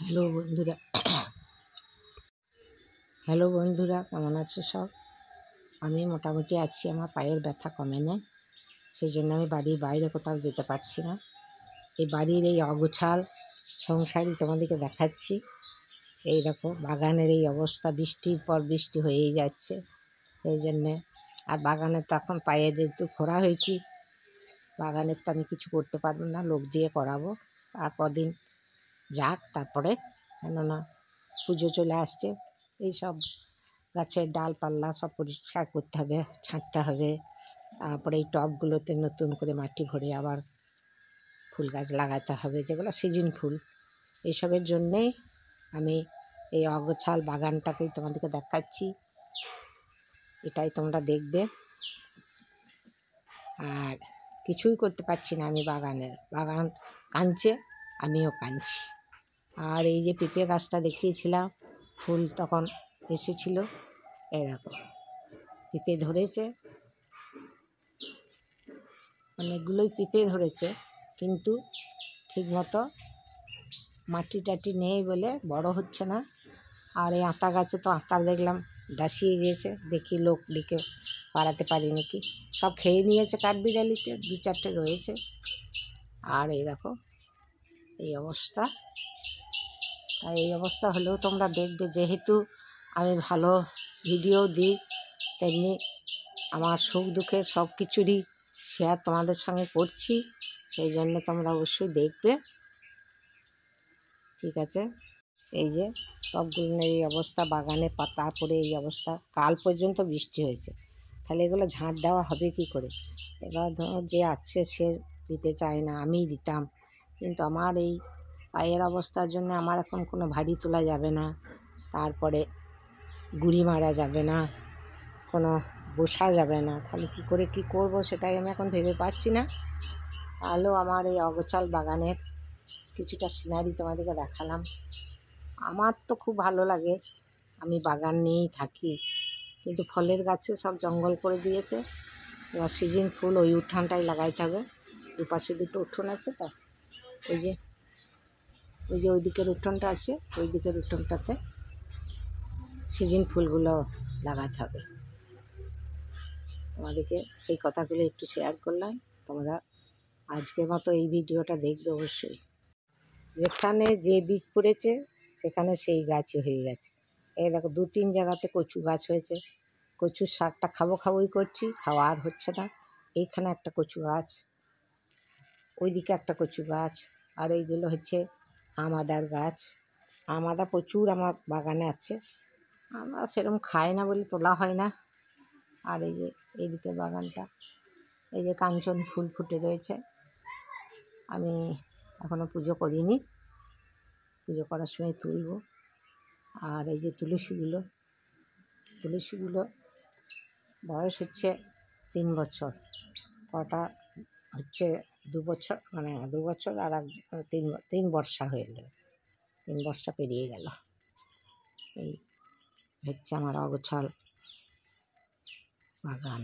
Hello বন্ধুরা hello বন্ধুরা কেমন আছো সব? আমি মোটামুটি আছি। আমার পায়ের ব্যথা কমে না, সেই জন্য আমি বাড়ির বাইরে কোথাও যেতে পারছি না। এই বাড়ির এই অগোছাল সংসারই তোমাদেরকে দেখাচ্ছি। এই দেখো বাগানের এই অবস্থা, বৃষ্টির পর বৃষ্টি হয়েই যাচ্ছে সেই জন্যে। আর বাগানে তো এখন পায়ে যেহেতু খোঁড়া হয়েছি, বাগানের তো আমি কিছু করতে পারবো না, লোক দিয়ে করাবো। আর কদিন যাক, তারপরে কেননা পুজো চলে আসছে। এইসব গাছের ডালপাল্লা সব পরিষ্কার করতে হবে, ছাঁটতে হবে। তারপরে এই টবগুলোতে নতুন করে মাটি ভরে আবার ফুল গাছ লাগাতে হবে, যেগুলো সিজন ফুল। এইসবের জন্যেই আমি এই অগোছাল বাগানটাকেই তোমাদেরকে দেখাচ্ছি। এটাই তোমরা দেখবে। আর কিছুই করতে পারছি না আমি, বাগান কাঁদছে, আমিও কাঁদছি। আর এই যে পেঁপে গাছটা দেখিয়েছিলাম, ফুল তখন এসেছিল, এই দেখো পেঁপে ধরেছে, অনেকগুলোই পেঁপে ধরেছে, কিন্তু ঠিকমতো মাটি টাটি নেই বলে বড় হচ্ছে না। আর এই আতা গাছে তো আতা দেখলাম ডাসিয়ে গিয়েছে, দেখি লোক ডেকে পাড়াতে পারি নাকি। সব খেয়ে নিয়েছে কাঠবিড়ালিতে, 2-4টে রয়েছে। আর এই দেখো এই অবস্থা। তাই এই অবস্থা হলেও তোমরা দেখবে, যেহেতু আমি ভালো ভিডিও দিই, তেমনি আমার সুখ দুঃখের সব কিছুরই শেয়ার তোমাদের সঙ্গে করছি, সেই জন্য তোমরা অবশ্যই দেখবে, ঠিক আছে? এই যে টবগুলোর এই অবস্থা, বাগানে পাতা পড়ে এই অবস্থা। কাল পর্যন্ত বৃষ্টি হয়েছে, তাহলে এগুলো ঝাঁট দেওয়া হবে কি করে? এবার ধরো যে আছে সে দিতে চায় না, আমিই দিতাম, কিন্তু আমার এই পায়ের অবস্থার জন্য আমার এখন কোনো ভারী তোলা যাবে না, তারপরে গুড়ি মারা যাবে না, কোনো বসা যাবে না। তাহলে কী করে কী করব সেটাই আমি এখন ভেবে পাচ্ছি না। তাহলেও আমার এই অগোছাল বাগানের কিছুটা সিনারি তোমাদেরকে দেখালাম। আমার তো খুব ভালো লাগে, আমি বাগান নিয়েই থাকি, কিন্তু ফলের গাছে সব জঙ্গল করে দিয়েছে। এবার সিজন ফুল ওই উঠানটাই লাগাইতে হবে। দুপাশে 2টো উঠোন আছে, তো ওই যে ওই দিকের উঠোনটা আছে, ওই দিকের উঠোনটাতে সিজন ফুলগুলো লাগাতে হবে। তোমাদেরকে সেই কথাগুলো একটু শেয়ার করলাম। তোমরা আজকের মতো এই ভিডিওটা দেখবে অবশ্যই। যেখানে যে বীজ পড়েছে সেখানে সেই গাছই হয়ে গেছে। এই দেখো 2-3 জায়গাতে কচু গাছ হয়েছে। কচুর শাকটা খাবোই করছি, খাওয়া আর হচ্ছে না। এইখানে একটা কচু গাছ, ওইদিকে একটা কচু গাছ, আর এইগুলো হচ্ছে আম আদার গাছ। আম আদা প্রচুর আমার বাগানে আছে, আমরা সেরকম খাই না বলে তোলা হয় না। আর এই যে এইদিকে বাগানটা, এই যে কাঞ্চন ফুল ফুটে রয়েছে। আমি এখনও পুজো করিনি, পুজো করার সময় তুলব। আর এই যে তুলসীগুলো বয়স হচ্ছে 3 বছর, কটা হচ্ছে 2 বছর, মানে 2 বছর আর 3 বর্ষা হয়ে গেল, 3 বর্ষা পেরিয়ে গেল। এই হচ্ছে আমার অগোছাল বাগান।